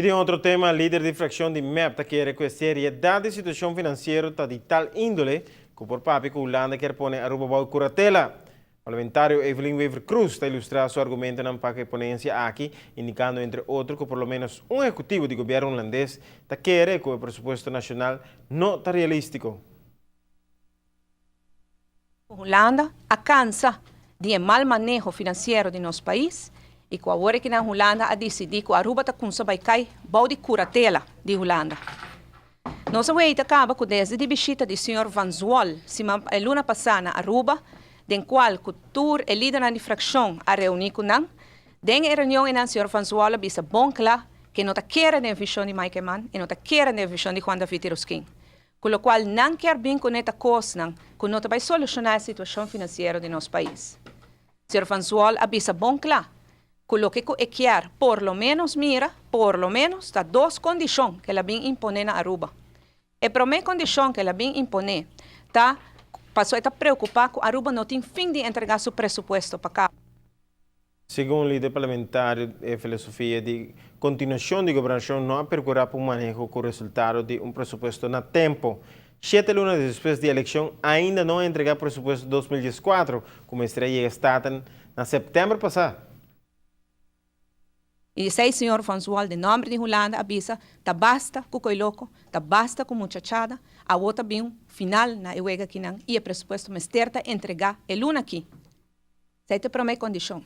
E de outro tema, líder de fracção de MEP quer reconhecer a situação financeira de tal índole que por papi que Holanda quer pôr a Aruba curatela. Parlamentário Evelyn Wever Cruz está ilustrar seu argumento na ponência aqui, indicando, entre outros, que por lo menos um executivo do governo holandês quer que o presupuesto nacional não está realístico. Holanda alcança de mal manejo financeiro de nosso país e que agora que na Holanda a decidir que a Aruba está com vai cair balde curatela de Holanda. Nossa weita acaba com desde de visita do senhor Van Zwol, a luna passada a Aruba, den qual cultura e líder na infração a reunir com nós, den reunião e o senhor Van Zwol bisa bom claro que não está querendo a visão de Mike Mann e não está querendo a visão de Juan David Ruskin. Com o qual não quer bem com esta coisa, que não vai solucionar a situação financeira de nosso país. O senhor Van Zwol avisa bom claro, que o que quer, por lo menos, está duas condições que ela vem imponer na Aruba. A primeira condição que ela vem imponer, passou a preocupar que a Aruba não tem fim de entregar seu presupuesto para cá. Segundo o líder parlamentar, a filosofia de continuação de governação não procurar por manejo com o resultado de presupuesto na tempo. 7 lunas depois da eleição, ainda não entregar presupuesto 2014, como estreia Estado na setembro passado. E sei, senhor Van Zwol, de nome de Holanda, avisa, basta com o louco, basta com muchachada, a outra bem final na euega aqui não, e o presupuesto mesterta entregar a luna aqui. Sei te promete condição.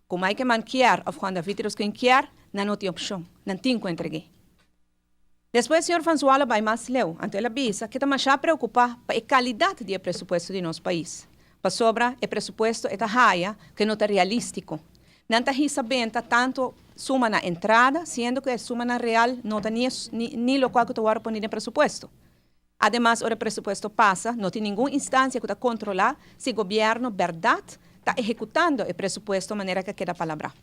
Como é que man quer, ou quando a vítimas quem quer, não tem opção, não tem que entregar. Depois, o senhor Van Zwol vai mais leu, ante ela avisa, que está já preocupar com a qualidade do presupuesto de nosso país. Para sobra, o presupuesto é raia, que não é realístico. Não está recebendo tanto suma na entrada, sendo que a suma na real não tem nem o qual que tu vai poner no presupuesto. Además, o presupuesto passa, não tem nenhuma instância que está controlar se o governo, verdade, está executando o presupuesto de maneira que queda palavra.